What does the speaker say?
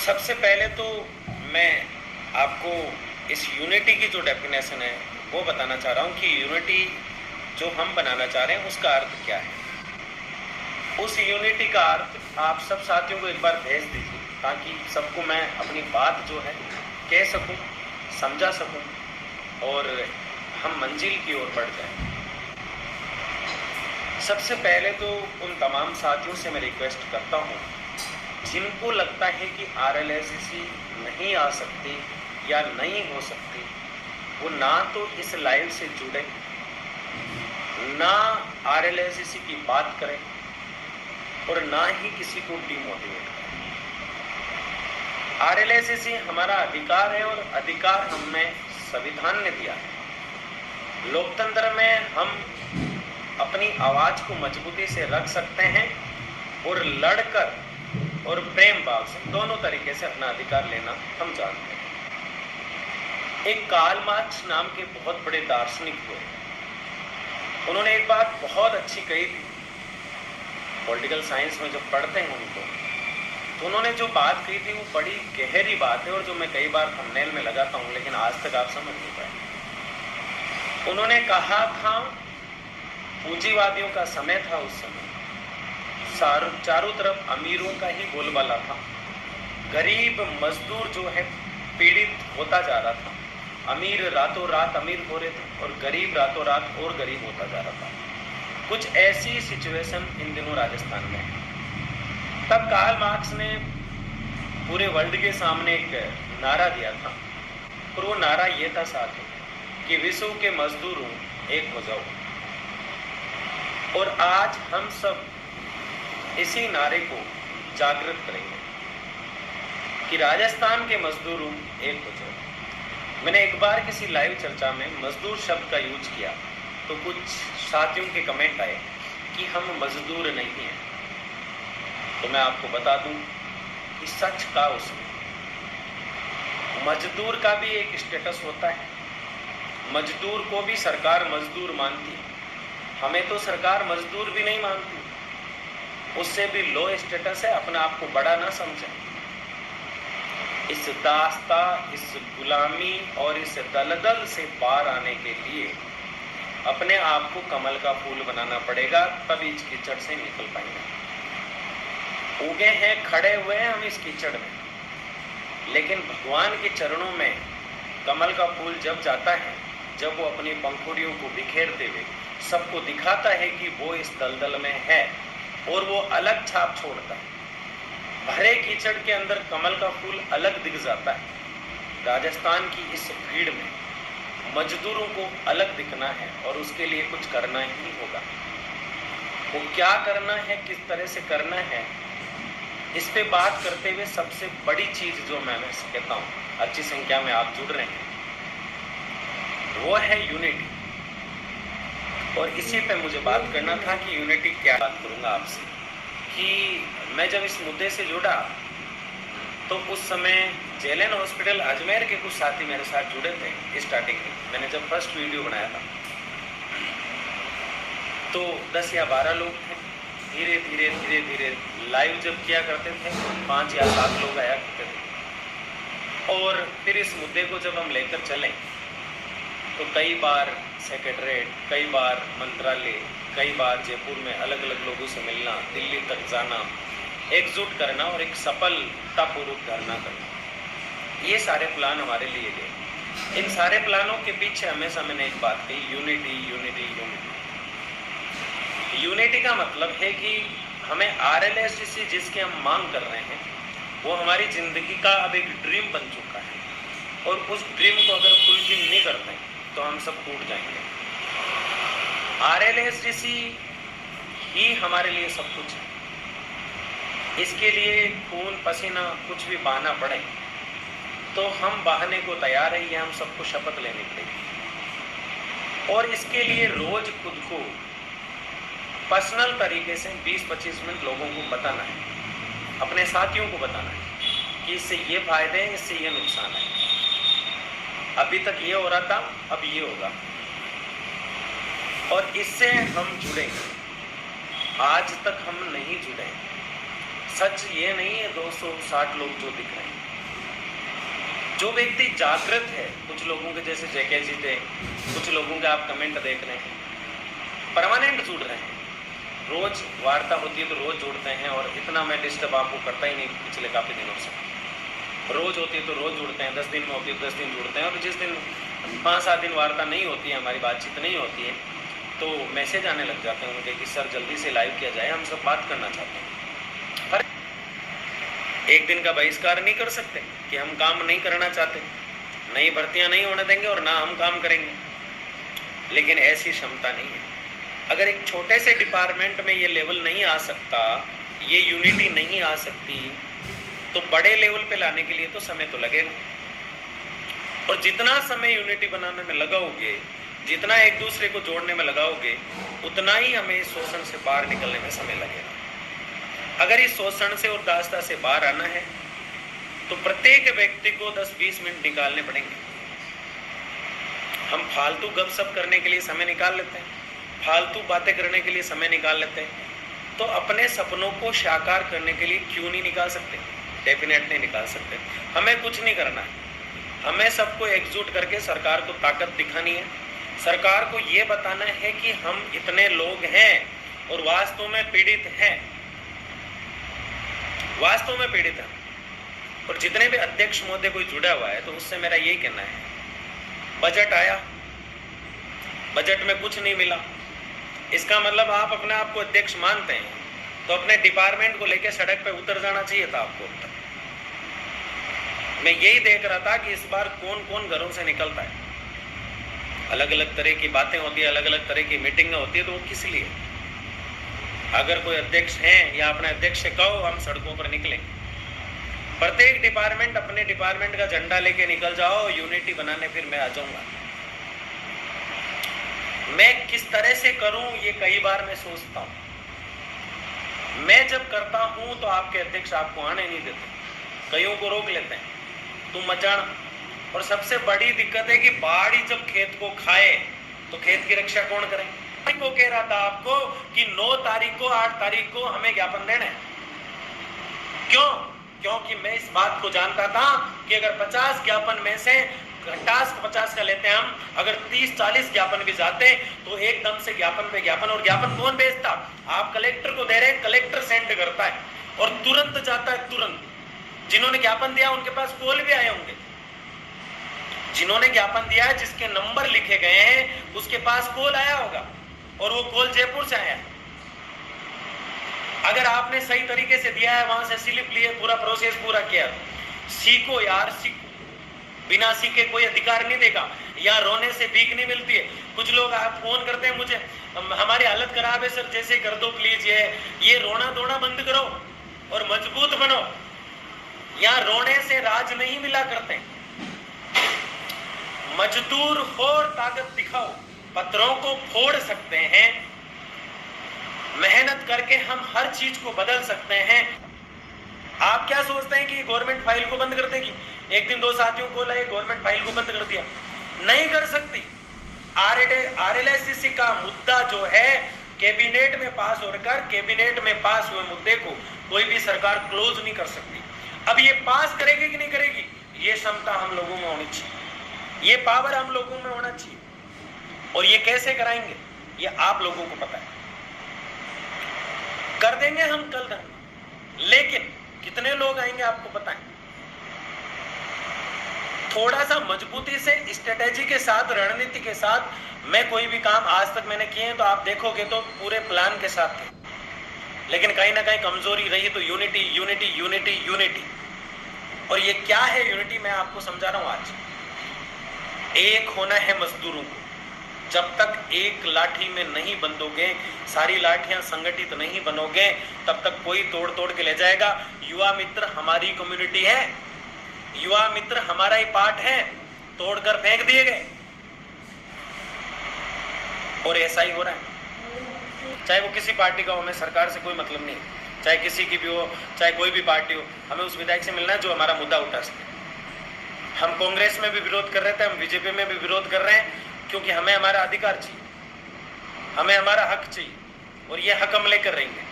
सबसे पहले तो मैं आपको इस यूनिटी की जो डेफिनेशन है वो बताना चाह रहा हूँ कि यूनिटी जो हम बनाना चाह रहे हैं उसका अर्थ क्या है। उस यूनिटी का अर्थ आप सब साथियों को एक बार भेज दीजिए ताकि सबको मैं अपनी बात जो है कह सकूं, समझा सकूं और हम मंजिल की ओर बढ़ जाएं। सबसे पहले तो उन तमाम साथियों से मैं रिक्वेस्ट करता हूं जिनको लगता है कि RLSCC नहीं आ सकती या नहीं हो सकती, वो ना तो इस लाइव से जुड़े, ना RLSCC की बात करें और ना ही किसी को डिमोटिवेट करें। RLSCC हमारा अधिकार है और अधिकार हमें संविधान ने दिया है। लोकतंत्र में हम अपनी आवाज को मजबूती से रख सकते हैं और लड़कर और प्रेम भाव से दोनों तरीके से अपना अधिकार लेना हम जानते हैं। एक कार्ल मार्क्स नाम के बहुत बड़े दार्शनिक हुए, उन्होंने एक बात बहुत अच्छी कही थी। पॉलिटिकल साइंस में जब पढ़ते हैं उनको, तो उन्होंने जो बात कही थी वो बड़ी गहरी बात है और जो मैं कई बार थंबनेल में लगाता हूं लेकिन आज तक आप समझ नहीं पाए। उन्होंने कहा था पूंजीवादियों का समय था, उस समय चारों तरफ अमीरों का ही बोलबाला था, गरीब मजदूर जो है पीड़ित होता जा रहा था। अमीर रातों रात अमीर हो रहे थे और गरीब रातों रात और गरीब होता जा रहा था। कुछ ऐसी सिचुएशन इन दिनों राजस्थान में है। तब कार्ल मार्क्स ने पूरे वर्ल्ड के सामने एक नारा दिया था और वो नारा ये था साथियों कि विश्व के मजदूरों एक हो जाओ। और आज हम सब इसी नारे को जागृत करेंगे कि राजस्थान के मजदूरों एक हो जाओ। मैंने एक बार किसी लाइव चर्चा में मजदूर शब्द का यूज किया तो कुछ साथियों के कमेंट आए कि हम मजदूर नहीं हैं। तो मैं आपको बता दूं कि सच का उसमें मजदूर का भी एक स्टेटस होता है। मजदूर को भी सरकार मजदूर मानती है, हमें तो सरकार मजदूर भी नहीं मानती, उससे भी लो स्टेटस है। अपने आप को बड़ा ना समझें। इस दास्ता, इस गुलामी और इस दलदल से बाहर आने के लिए अपने आप को कमल का फूल बनाना पड़ेगा, तभी इस कीचड़ से निकल पाएंगे। उगे हैं, खड़े हुए हैं हम इस कीचड़ में, लेकिन भगवान के चरणों में कमल का फूल जब जाता है, जब वो अपनी पंखुड़ियों को बिखेरते हुए सबको दिखाता है कि वो इस दलदल में है और वो अलग छाप छोड़ता है। भरे कीचड़ के अंदर कमल का फूल अलग दिख जाता है। राजस्थान की इस भीड़ में मजदूरों को अलग दिखना है और उसके लिए कुछ करना ही होगा। वो क्या करना है, किस तरह से करना है, इस पे बात करते हुए सबसे बड़ी चीज जो मैं कहता हूँ, अच्छी संख्या में आप जुड़ रहे हैं, वो है यूनिटी। और इसी पे मुझे बात करना था कि यूनिटी क्या। बात करूंगा आपसे कि मैं जब इस मुद्दे से जुड़ा तो उस समय जेलन हॉस्पिटल अजमेर के कुछ साथी मेरे साथ जुड़े थे। स्टार्टिंग में मैंने जब फर्स्ट वीडियो बनाया था तो 10 या 12 लोग थे। धीरे धीरे धीरे धीरे लाइव जब किया करते थे 5 या 7 लोग आया करते थे। और फिर इस मुद्दे को जब हम लेकर चलें तो कई बार सेक्रेटरीट, कई बार मंत्रालय, कई बार जयपुर में अलग अलग लोगों से मिलना, दिल्ली तक जाना, एकजुट करना और एक सफलतापूर्वक धरना करना, ये सारे प्लान हमारे लिए गए। इन सारे प्लानों के पीछे हमेशा मैंने एक बात कही, यूनिटी यूनिटी यूनिटी। यूनिटी का मतलब है कि हमें RLSCC जिसकी हम मांग कर रहे हैं वो हमारी जिंदगी का अब एक ड्रीम बन चुका है और उस ड्रीम को अगर फुलफिल नहीं करते तो हम सब टूट जाएंगे। RLSCC ही हमारे लिए सब कुछ है। इसके लिए खून पसीना कुछ भी बहाना पड़े तो हम बहाने को तैयार है, ये हम सबको शपथ लेनी पड़ेगी। और इसके लिए रोज खुद को पर्सनल तरीके से 20-25 मिनट लोगों को बताना है, अपने साथियों को बताना है कि इससे ये फायदे हैं, इससे ये नुकसान है। अभी तक ये हो रहा था, अब ये होगा और इससे हम जुड़ेंगे। आज तक हम नहीं जुड़े। सच ये नहीं है 260 लोग जो दिख रहे हैं। जो व्यक्ति जागृत है, कुछ लोगों के जैसे जेके जी थे, कुछ लोगों के आप कमेंट देख रहे हैं, परमानेंट जुड़ रहे हैं, रोज वार्ता होती है तो रोज जुड़ते हैं, और इतना मैं डिस्टर्ब आपको करता ही नहीं पिछले काफी दिनों से। रोज होती है तो रोज जुड़ते हैं, 10 दिन में होती है तो 10 दिन जुड़ते हैं, और जिस दिन 5-7 दिन वार्ता नहीं होती है, हमारी बातचीत नहीं होती है, तो मैसेज आने लग जाते हैं उनके कि सर जल्दी से लाइव किया जाए, हम सब बात करना चाहते हैं। पर एक दिन का बहिष्कार नहीं कर सकते कि हम काम नहीं करना चाहते, नई भर्तियां नहीं होने देंगे और ना हम काम करेंगे, लेकिन ऐसी क्षमता नहीं है। अगर एक छोटे से डिपार्टमेंट में ये लेवल नहीं आ सकता, ये यूनिटी नहीं आ सकती, तो बड़े लेवल पे लाने के लिए तो समय तो लगेगा। और जितना समय यूनिटी बनाने में लगाओगे, जितना एक दूसरे को जोड़ने में लगाओगे, उतना ही हमें शोषण से बाहर निकलने में समय लगेगा। अगर इस शोषण से और दासता से बाहर आना है तो प्रत्येक व्यक्ति को 10-20 मिनट निकालने पड़ेंगे। हम फालतू गपशप करने के लिए समय निकाल लेते हैं, फालतू बातें करने के लिए समय निकाल लेते हैं, तो अपने सपनों को साकार करने के लिए क्यों नहीं निकाल सकते? डेफिनेटली निकाल सकते। हमें कुछ नहीं करना है, हमें सबको एकजुट करके सरकार को ताकत दिखानी है। सरकार को ये बताना है कि हम इतने लोग हैं और वास्तव में पीड़ित हैं, वास्तव में पीड़ित हैं। और जितने भी अध्यक्ष महोदय कोई जुड़ा हुआ है तो उससे मेरा यही कहना है, बजट आया, बजट में कुछ नहीं मिला, इसका मतलब आप अपने आप को अध्यक्ष मानते हैं तो अपने डिपार्टमेंट को लेकर सड़क पे उतर जाना चाहिए था आपको। मैं यही देख रहा था कि इस बार कौन कौन घरों से निकलता है, अलग अलग तरह की बातें होती है, अलग अलग तरह की मीटिंग होती है, तो वो किस लिए? अगर कोई अध्यक्ष हैं या अपने अध्यक्ष से कहो हम सड़कों पर निकलें, प्रत्येक डिपार्टमेंट अपने डिपार्टमेंट का झंडा लेके निकल जाओ, यूनिटी बनाने, फिर मैं आ जाऊंगा। मैं किस तरह से करूं ये कई बार मैं सोचता हूं। मैं जब करता हूं तो आपके अध्यक्ष आपको आने नहीं देते, कईयों को रोक लेते हैं, तुम मत जाना। और सबसे बड़ी दिक्कत है कि बाढ़ ही जब खेत को खाए तो खेत की रक्षा कौन करे? को कह रहा था आपको कि 9 तारीख को 8 तारीख को हमें ज्ञापन देना है। क्यों? क्योंकि मैं इस बात को जानता था कि अगर 50 ज्ञापन में से टास्क 50 का लेते हैं हम, अगर 30-40 ज्ञापन भी जाते तो एकदम से ज्ञापन पे ज्ञापन। और ज्ञापन कौन भेजता? आप कलेक्टर को दे रहे हैं, कलेक्टर सेंड करता है और तुरंत जाता है, तुरंत। जिन्होंने ज्ञापन दिया उनके पास कॉल भी आए होंगे, जिन्होंने ज्ञापन दिया है, जिसके नंबर लिखे गए हैं, उसके पास कॉल आया होगा, और वो कॉल जयपुर से आया। अगर आपने सही तरीके से दिया है, वहां से स्लिप लिए, पूरा प्रोसेस पूरा किया, सीखो यार, सीखो। बिना सीखे कोई अधिकार नहीं देगा। यहाँ रोने से भीख नहीं मिलती है। कुछ लोग आप फोन करते हैं मुझे, हमारी हालत खराब है सर, जैसे कर दो प्लीज, ये रोना धोना बंद करो और मजबूत बनो। यहाँ रोने से राज नहीं मिला करते। मजदूर हो और ताकत दिखाओ, पत्थरों को फोड़ सकते हैं, मेहनत करके हम हर चीज को बदल सकते हैं। आप क्या सोचते हैं कि गवर्नमेंट फाइल को बंद कर देगी? एक दिन 2 साथियों को लाए, गवर्नमेंट फाइल को बंद कर दिया, नहीं कर सकती। RLSCC का मुद्दा जो है कैबिनेट में पास होकर, कैबिनेट में पास हुए मुद्दे को कोई भी सरकार क्लोज नहीं कर सकती। अब ये पास करेगी कि नहीं करेगी, ये क्षमता हम लोगों में होनी चाहिए, ये पावर हम लोगों में होना चाहिए। और ये कैसे कराएंगे ये आप लोगों को पता है। कर देंगे हम कल धरना, लेकिन कितने लोग आएंगे आपको पता है। थोड़ा सा मजबूती से, स्ट्रेटेजी के साथ, रणनीति के साथ मैं कोई भी काम आज तक मैंने किए हैं तो आप देखोगे तो पूरे प्लान के साथ थे, लेकिन कहीं ना कहीं कमजोरी रही तो यूनिटी यूनिटी यूनिटी यूनिटी। और ये क्या है यूनिटी, मैं आपको समझा रहा हूं आज। एक होना है मजदूरों को। जब तक एक लाठी में नहीं बंधोगे, सारी लाठियां संगठित नहीं बनोगे, तब तक कोई तोड़ तोड़ के ले जाएगा। युवा मित्र हमारी कम्युनिटी है, युवा मित्र हमारा ही पार्ट है, तोड़कर फेंक दिए गए। और ऐसा ही हो रहा है, चाहे वो किसी पार्टी का हो, हमें सरकार से कोई मतलब नहीं, चाहे किसी की भी हो, चाहे कोई भी पार्टी हो, हमें उस विधायक से मिलना है जो हमारा मुद्दा उठा सके। हम कांग्रेस में भी विरोध कर रहे थे, हम बीजेपी में भी विरोध कर रहे हैं, क्योंकि हमें हमारा अधिकार चाहिए, हमें हमारा हक चाहिए, और ये हक हम लेकर रहेंगे।